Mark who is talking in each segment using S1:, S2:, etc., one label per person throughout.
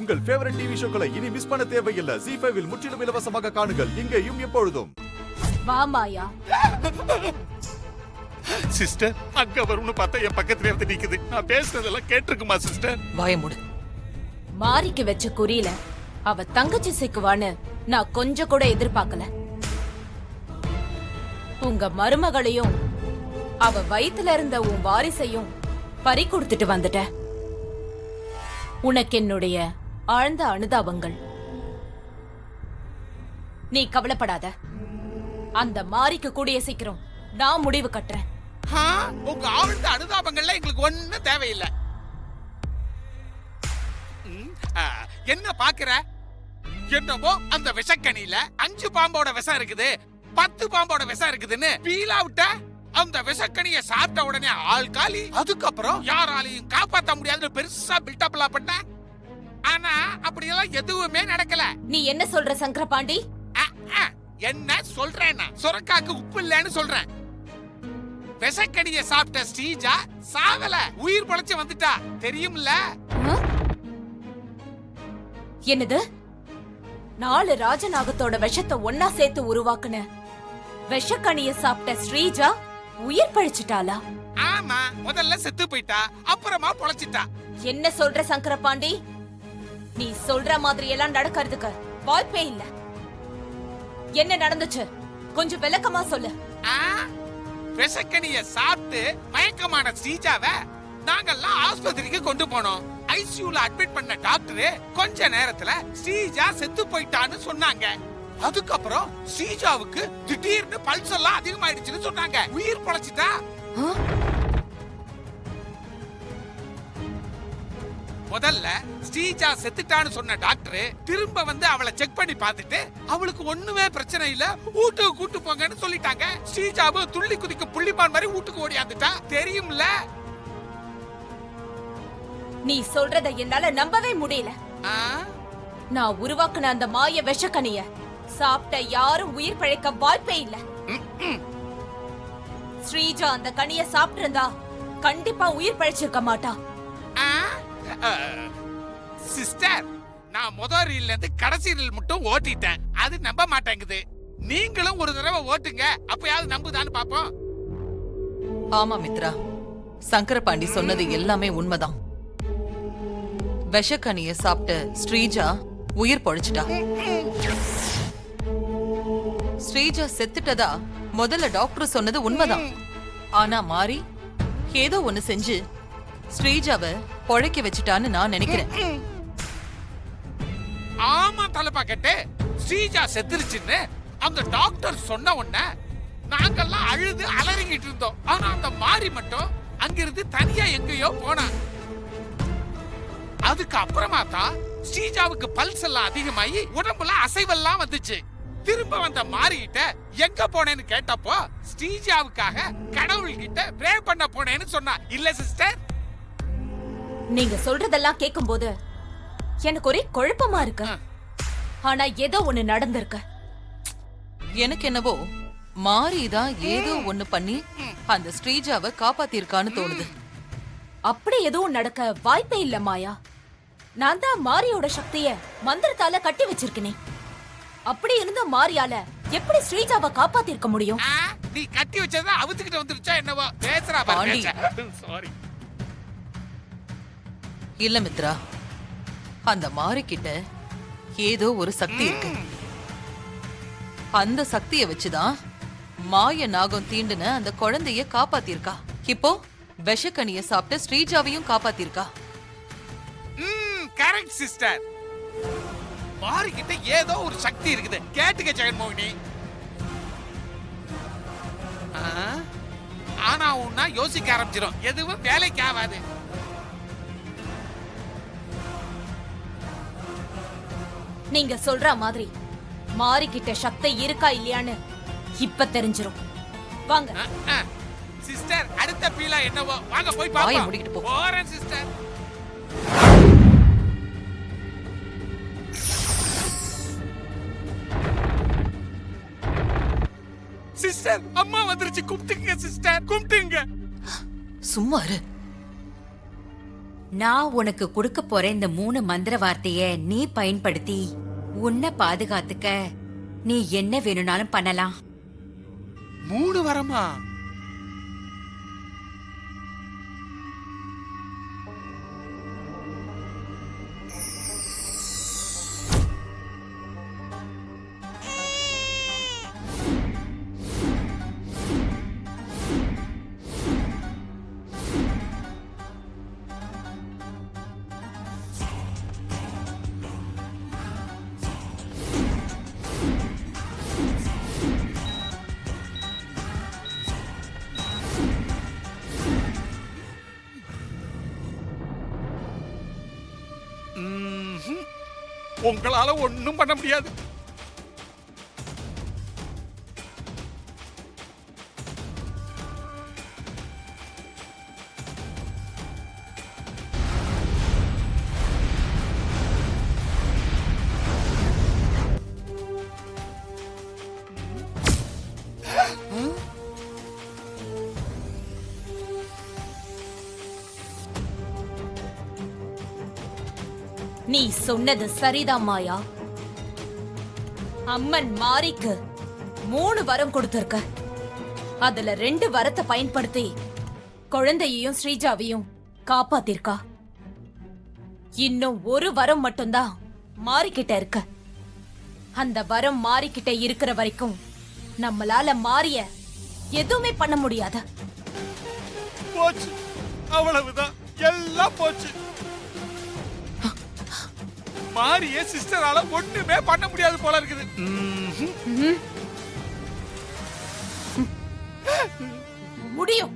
S1: உங்கள் favourite TV ஷோக்களை இனி miss பண்ண தேவையில்லை. ZEE5 இல் முற்றிலும் இலவசமாக காணுங்கள். இங்கேயும் எப்பொழுதும்.
S2: வா மாயா.
S3: சிஸ்டர், அங்க வரும்னு பார்த்தா என் பக்கத்துல வந்து நிக்குது. நான் பேசுனதெல்லாம் கேட்டிருக்குமா சிஸ்டர்?
S4: வாய மூடு.
S2: மாரிக்கு வச்ச குறியில அவ தங்கச்சி சிக்குவான்னு நான் கொஞ்சம் கூட எதிர்பார்க்கல. உங்க மருமகளையும் அவ வயித்துல இருந்த உன் வாரிசையும் பறி கொடுத்துட்டு வந்துட்ட. உனக்கு என்னுடைய ஆழ்ந்த அனுதாபங்கள். நீ கவலைப்படாத. அந்த மாரிக்கு கூடிய சீக்கிரம் நான் முடிவு கட்டுறேன்.
S3: உங்க ஆழ்ந்த அனுதாபங்கள்ல எங்களுக்கு ஒண்ணும் தேவையில்லை. என்ன பாக்குற? என்னவோ அந்த விஷக்கணியில 5 பாம்போட விஷம் இருக்குது, 10 பாம்போட விஷம் இருக்குதுன்னு பீலா விட்ட. அந்த விஷக்கணிய சாப்பிட்ட உடனே ஆள் காலி. அதுக்கப்புறம் யாராலையும் காப்பாத்த முடியாதுன்னு பெருசா பில்டப் எல்லாம் பண்ண. ஆனா அப்படியெல்லாம் எதுவுமே நடக்கல.
S2: நீ என்ன சொல்ற சங்கரபாண்டி?
S3: என்ன சொல்றேன்னா, சொரக்காக்கு உப்பு இல்லன்னு சொல்றேன். விஷக்கணிய சாப்பிட்ட ஸ்ரீஜா சாவல, உயிர் பொழைச்சு வந்துட்டா. தெரியும்ல?
S2: என்னது? 4 ராஜநாகத்தோட விஷத்தை ஒன்னா சேர்த்து உருவாக்குன விஷக்கணிய சாப்பிட்ட ஸ்ரீஜா உயிர் பழிச்சிட்டாளா?
S3: ஆமா, முதல்ல செத்து போயிட்டா, அப்புறமா பொழைச்சிட்டா.
S2: என்ன சொல்ற சங்கரபாண்டி? நீ சொல்ற மாதிரி எல்லாம் நடக்கிறதுக்கு வாய்ப்பே இல்ல. என்ன நடந்துச்சு கொஞ்சம் விளக்கமா சொல்லு.
S3: விஷக்கணிய சாப்பிட்டு மயக்கமான ஸ்ரீஜாவை நாங்கெல்லாம் ஆஸ்பத்திரிக்கு கொண்டு போனோம். ஐசியூல அட்மிட் பண்ண டாக்டர் கொஞ்ச நேரத்துல ஸ்ரீஜா செத்து போயிட்டான்னு சொன்னாங்க. அதுக்கப்புறம் ஸ்ரீஜாவுக்கு திடீர்னு பல்ஸ் எல்லாம் அதிகமாயிடுச்சுன்னு சொன்னாங்க. உயிர் பொழைச்சிட்டா. முதல்ல ஸ்ரீஜா செத்துட்டான்னு சொன்ன டாக்டர் திரும்ப வந்து அவளை செக் பண்ணி பார்த்துட்டு அவளுக்கு ஒண்ணுமே பிரச்சனை இல்ல, வீட்டுக்கு கூட்டு போங்கன்னு சொல்லிட்டாங்க. ஸ்ரீஜாவும் துள்ளி குதிக்கும் புள்ளிமான் மாதிரி வீட்டுக்கு ஓடியாந்துட்டா. தெரியும்ல?
S2: நீ சொல்றத என்னால நம்பவே முடியல. நான் உருவாக்குன அந்த மாய விஷக்கணிய சாப்பிட்ட யாரும் உயிர் பிழைக்க வாய்ப்பே இல்ல. ஸ்ரீஜா அந்த கனிய சாப்பிட்டிருந்தா கண்டிப்பா உயிர் பிழைச்சிருக்க மாட்டா.
S3: சிஸ்டர், நான் முதல் ரீல்ல இருந்து கடைசி ரீல் மட்டும் ஓட்டிட்டேன். அது நம்ப மாட்டேங்குது. நீங்களும் ஒரு தடவை ஓட்டுங்க, அப்பயாவது நம்புதான்னு பாப்போம்.
S4: ஆமா மித்ரா, சங்கரபாண்டி சொன்னது எல்லாமே உண்மைதான். விஷக்கனிய சாப்பிட்ட ஸ்ரீஜா உயிர் பொழைச்சிட்டா. ஸ்ரீஜா செத்துட்டதா முதல்ல டாக்டர் சொன்னது உண்மைதான். ஆனா மாறி ஏதோ ஒண்ணு செஞ்சு ஸ்ரீஜாவை பொழைக்க வச்சுட்டான்னு நான் நினைக்கிறேன்.
S3: ஆமா தலப்பா கேட்டு, ஸ்ரீஜா செத்துருச்சுன்னு அந்த டாக்டர் சொன்ன உடனே நாங்கெல்லாம் அழுது அலறிக்கிட்டு இருந்தோம். ஆனா அந்த மாறி மட்டும் அங்கிருந்து தனியா எங்கேயோ போனா. அதுக்கு அப்புறமா தான் ஸ்ரீஜாவுக்கு பல்ஸ் எல்லாம் அதிகமாயி உடம்புல அசைவெல்லாம் வந்துச்சு. திரும்ப வந்த மாறிக்கிட்ட எங்க போனேன்னு கேட்டப்போ ஸ்ரீஜாவுக்காக கடவுள்கிட்ட ப்ரே பண்ண போனேன்னு சொன்னா. இல்ல சிஸ்டர்?
S2: நீங்க சொல்றதெல்லாம் கேட்கும்போது எனக்கு ஒரே குழப்பமா இருக்கு. ஆனா ஏதோ ஒண்ணு நடந்திருக்கு.
S4: எனக்கு என்னவோ மாரிதான் ஏதோ ஒண்ணு பண்ணி அந்த ஸ்ரீஜாவை காப்பாத்திருக்கான்னு தோணுது.
S2: அப்படி எதுவும் நடக்க வாய்ப்பே இல்ல மாயா. நான் தான் மாரியோட சக்திய மந்திரத்தால கட்டி வச்சிருக்கனே. அப்படி இருந்த மாரியால எப்படி ஸ்ரீஜாவை காப்பாத்திருக்க முடியும்?
S3: நீ கட்டி வச்சத அவுத்துக்கிட்டு வந்துருச்சா என்னவோ பேசுறா பாரு. சாரி.
S4: இல்ல மித்ரா, அந்த மாரி கிட்ட ஏதோ ஒரு சக்தி இருக்கு. அந்த சக்தியை வச்சுதான் மாய நாகம் தீண்டுன அந்த குழந்தைய காப்பாத்திருக்கா. இப்போ விஷக்கனிய சாப்பிட்ட ஸ்ரீஜாவையும் காப்பாத்திருக்கா.
S3: Correct sister. மாரிக்கிட்ட ஏதோ ஒரு சக்தி இருக்குது. கேட்டுக்க ஜெகன்மோகினி. ஆனா உன்னா யோசிக்க ஆரம்பிச்சிடும். எதுவும் வேலைக்கு ஆகாது.
S2: நீங்க சொல்ற மாதிரி மாரிக்கிட்ட சக்தி இருக்கா இல்லையான்னு இப்ப தெரிஞ்சிரும். வாங்க
S3: சிஸ்டர், அடுத்த பீலா என்னவோ வாங்க போய்
S4: வாயை
S3: பாப்போம்.
S4: மூடிக்கிட்டு போ.
S3: போறேன் சிஸ்டர். சிஸ்டர், அம்மா வந்துருச்சு. கும்பிட்டுங்க சிஸ்டர், கும்பிட்டுங்க.
S4: சும்மா இரு.
S5: நான் உனக்கு கொடுக்க போற இந்த 3 மந்திர வார்த்தைய நீ பயன்படுத்தி உன்னை பாதுகாத்துக்க நீ என்ன வேணும்னாலும் பண்ணலாம்.
S3: 3 வரமா? உங்களால ஒண்ணும் பண்ண முடியாது.
S2: நீ சொன்னது சரிதான் மாயா. அம்மன் மாரிக்கு 3 வரம் கொடுத்திருக்க. அதுல 2 வரத்தை பயன்படுத்தி குழந்தையையும் ஸ்ரீஜாவையும் காப்பாத்திருக்கா. இன்னும் 1 வரம் மட்டும்தான் மாரிக்கிட்ட இருக்க. அந்த வரம் மாரிக்கிட்ட இருக்கிற வரைக்கும் நம்மளால மாரிய எதுவுமே பண்ண முடியாது.
S3: போச்சு, அவ்வளவுதான், எல்லாம் போச்சு. மாரிய சிஸ்டரால ஒண்ணுமே பண்ண முடியாது போல இருக்குது.
S2: முடியும்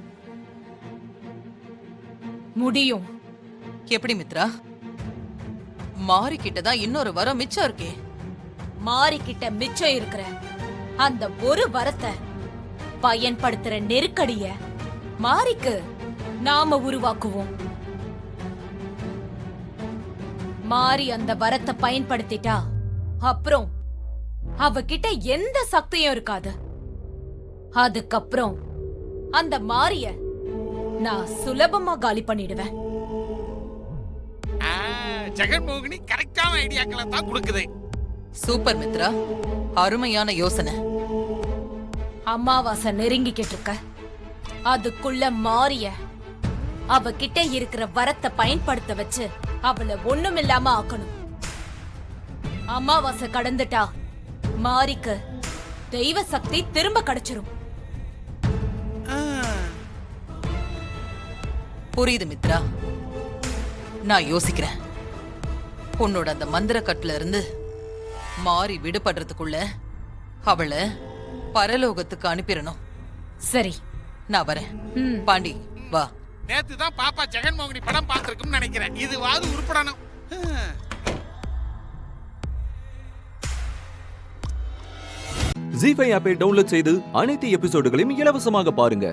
S2: முடியும்.
S4: எப்படி மித்ரா? மாரி கிட்ட தான் இன்னொரு வரம் மிச்சம் இருக்கே.
S2: மாரிக்கிட்ட மிச்சம் இருக்கிற அந்த 1 வரத்தை பயன்படுத்துற நெருக்கடிய மாரிக்கு நாம உருவாக்குவோம். மாரி அந்த வரத்தை பயன்படுத்திட்டா அப்புறம் அவகிட்ட எந்த சக்தியும் இருக்காது. அதுக்கப்புறம் அந்த மாரிய நான் சுலபமா காலி பண்ணிடுவேன்.
S3: ஜெகன்மோகினி கரெக்டான ஐடியாக்களை தான் கொடுக்குது.
S4: சூப்பர் மித்ரா, அருமையான யோசனை.
S2: அமாவாசை நெருங்கிக்கிட்டு இருக்க. அதுக்குள்ள மாரிய அவகிட்ட இருக்கிற வரத்தை பயன்படுத்த வச்சு அவளை ஒண்ணுமில்லாம ஆக்கணும். அமாவாசை கடந்துட்டா மாரிக்கு தெய்வ சக்தி திரும்ப கிடைச்சிரும்.
S4: புரியுது மித்ரா, நான் யோசிக்கிறேன். உன்னோட அந்த மந்திர கட்டுல இருந்து மாறி விடுபடுறதுக்குள்ள அவளை பரலோகத்துக்கு அனுப்பிடணும்.
S2: சரி,
S4: நான் வரேன். பாண்டி வா.
S3: நேத்து தான் பாப்பா ஜெகன்மோகினி படம் பார்த்திருக்கும்னு நினைக்கிறேன். இதுவாது உருப்படணும்.
S6: ஜீ5 ஆப்பை டவுன்லோட் செய்து அனைத்து எபிசோடுகளையும் இலவசமாக பாருங்க.